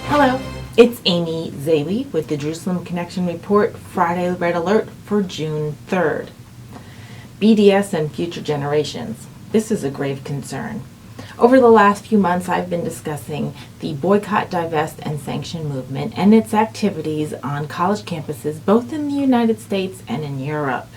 Hello, it's Amy Zawi with the Jerusalem Connection Report Friday Red Alert for June 3rd. BDS and future generations. This is a grave concern. Over the last few months, I've been discussing the boycott, divest, and sanction movement and its activities on college campuses both in the United States and in Europe.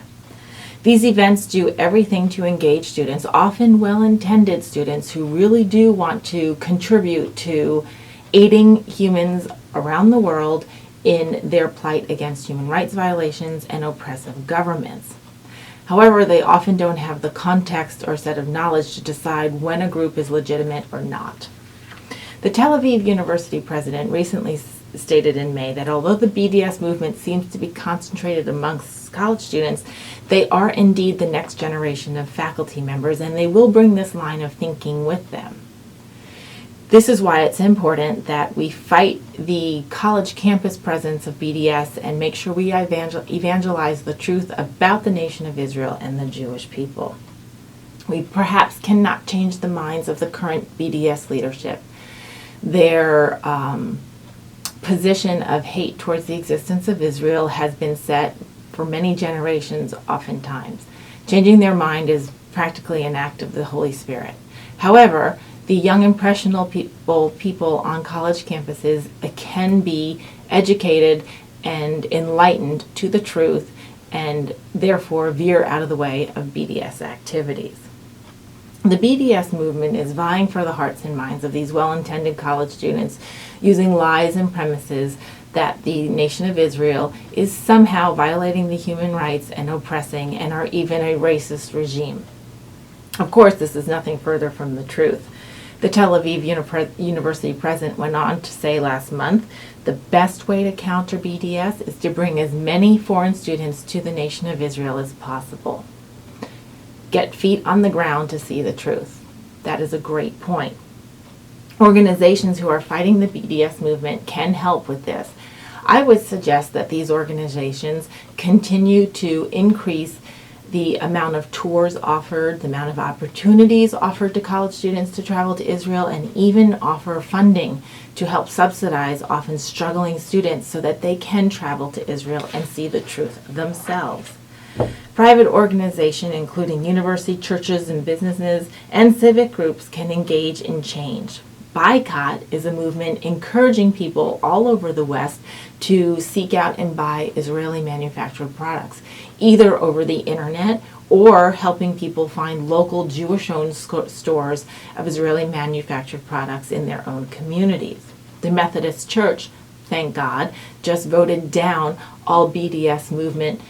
These events do everything to engage students, often well-intended students who really do want to contribute to aiding humans around the world in their plight against human rights violations and oppressive governments. However, they often don't have the context or set of knowledge to decide when a group is legitimate or not. The Tel Aviv University president recently stated in May that although the BDS movement seems to be concentrated amongst college students, they are indeed the next generation of faculty members, and they will bring this line of thinking with them. This is why it's important that we fight the college campus presence of BDS and make sure we evangelize the truth about the nation of Israel and the Jewish people. We perhaps cannot change the minds of the current BDS leadership. Their position of hate towards the existence of Israel has been set for many generations oftentimes. Changing their mind is practically an act of the Holy Spirit. However, the young impressionable people on college campuses can be educated and enlightened to the truth and therefore veer out of the way of BDS activities. The BDS movement is vying for the hearts and minds of these well-intended college students using lies and premises that the nation of Israel is somehow violating the human rights and oppressing and are even a racist regime. Of course, this is nothing further from the truth. The Tel Aviv University president went on to say last month, the best way to counter BDS is to bring as many foreign students to the nation of Israel as possible. Get feet on the ground to see the truth. That is a great point. Organizations who are fighting the BDS movement can help with this. I would suggest that these organizations continue to increase the amount of tours offered, the amount of opportunities offered to college students to travel to Israel, and even offer funding to help subsidize often struggling students so that they can travel to Israel and see the truth themselves. Private organizations, including university, churches, and businesses, and civic groups can engage in change. Boycott is a movement encouraging people all over the West to seek out and buy Israeli manufactured products, either over the internet or helping people find local Jewish-owned stores of Israeli manufactured products in their own communities. The Methodist Church, thank God, just voted down all BDS movement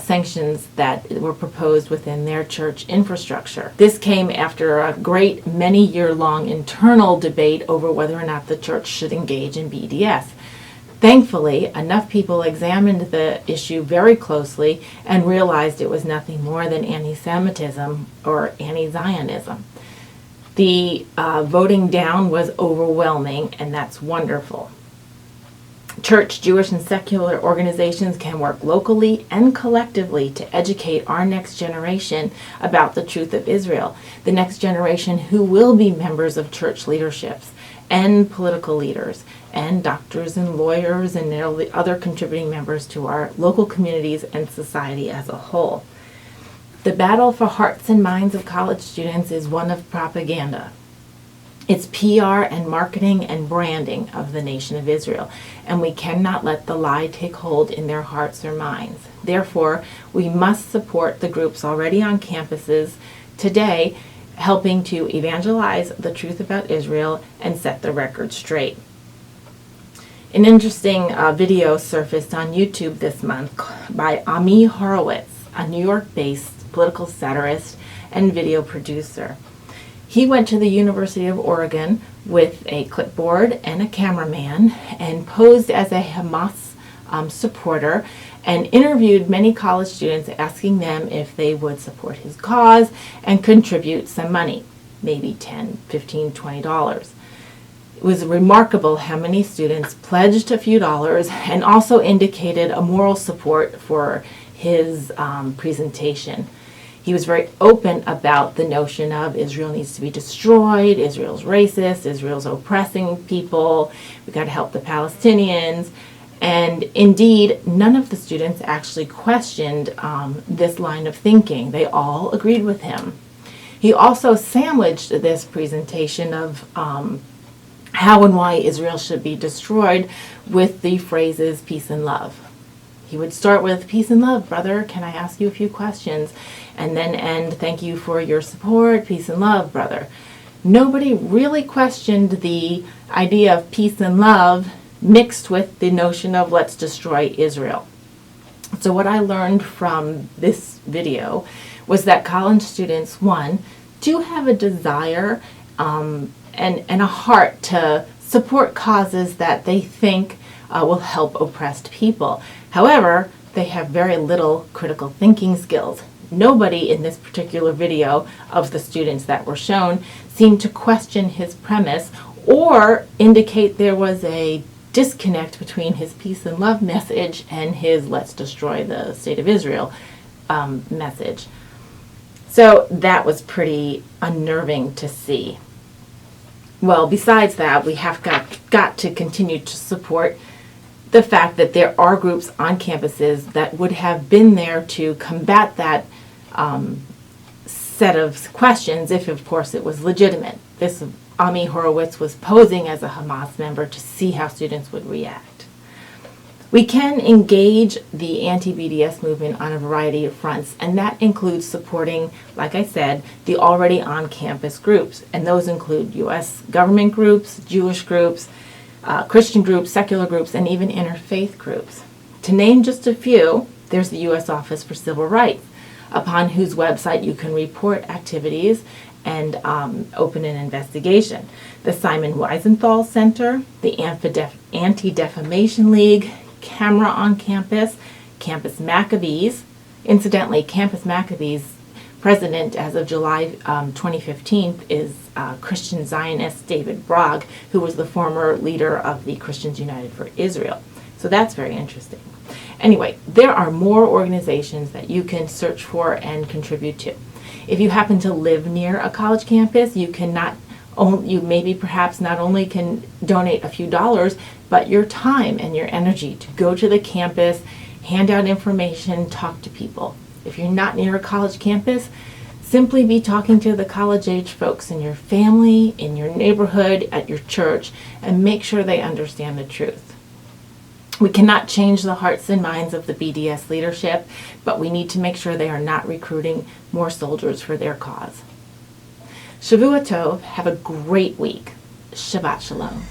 sanctions that were proposed within their church infrastructure. This came after a great many-year-long internal debate over whether or not the church should engage in BDS. Thankfully, enough people examined the issue very closely and realized it was nothing more than anti-Semitism or anti-Zionism. The voting down was overwhelming, and that's wonderful. Church, Jewish, and secular organizations can work locally and collectively to educate our next generation about the truth of Israel, the next generation who will be members of church leaderships and political leaders and doctors and lawyers and other contributing members to our local communities and society as a whole. The battle for hearts and minds of college students is one of propaganda. It's PR and marketing and branding of the nation of Israel, and we cannot let the lie take hold in their hearts or minds. Therefore, we must support the groups already on campuses today, helping to evangelize the truth about Israel and set the record straight. An interesting video surfaced on YouTube this month by Ami Horowitz, a New York-based political satirist and video producer. He went to the University of Oregon with a clipboard and a cameraman and posed as a Hamas supporter and interviewed many college students, asking them if they would support his cause and contribute some money, maybe $10, $15, $20. It was remarkable how many students pledged a few dollars and also indicated a moral support for his presentation. He was very open about the notion of Israel needs to be destroyed, Israel's racist, Israel's oppressing people, we got to help the Palestinians. And indeed, none of the students actually questioned this line of thinking. They all agreed with him. He also sandwiched this presentation of how and why Israel should be destroyed with the phrases peace and love. He would start with, peace and love, brother, can I ask you a few questions? And then end, thank you for your support, peace and love, brother. Nobody really questioned the idea of peace and love mixed with the notion of let's destroy Israel. So what I learned from this video was that college students, one, do have a desire and a heart to support causes that they think will help oppressed people. However, they have very little critical thinking skills. Nobody in this particular video of the students that were shown seemed to question his premise or indicate there was a disconnect between his peace and love message and his let's destroy the state of Israel message. So that was pretty unnerving to see. Well, besides that, we have got to continue to support the fact that there are groups on campuses that would have been there to combat that set of questions if, of course, it was legitimate. This Ami Horowitz was posing as a Hamas member to see how students would react. We can engage the anti-BDS movement on a variety of fronts, and that includes supporting, like I said, the already on-campus groups. And those include U.S. government groups, Jewish groups, Christian groups, secular groups, and even interfaith groups. To name just a few, there's the U.S. Office for Civil Rights, upon whose website you can report activities and open an investigation. The Simon Wiesenthal Center, the Anti-Defamation League, Camera on Campus, Campus Maccabees. Incidentally, Campus Maccabees president as of July 2015 is Christian Zionist David Bragg, who was the former leader of the Christians United for Israel. So that's very interesting. Anyway, there are more organizations that you can search for and contribute to. If you happen to live near a college campus, you maybe perhaps not only can donate a few dollars, but your time and your energy to go to the campus, hand out information, talk to people. If you're not near a college campus, simply be talking to the college-age folks in your family, in your neighborhood, at your church, and make sure they understand the truth. We cannot change the hearts and minds of the BDS leadership, but we need to make sure they are not recruiting more soldiers for their cause. Shavua Tov, have a great week. Shabbat Shalom.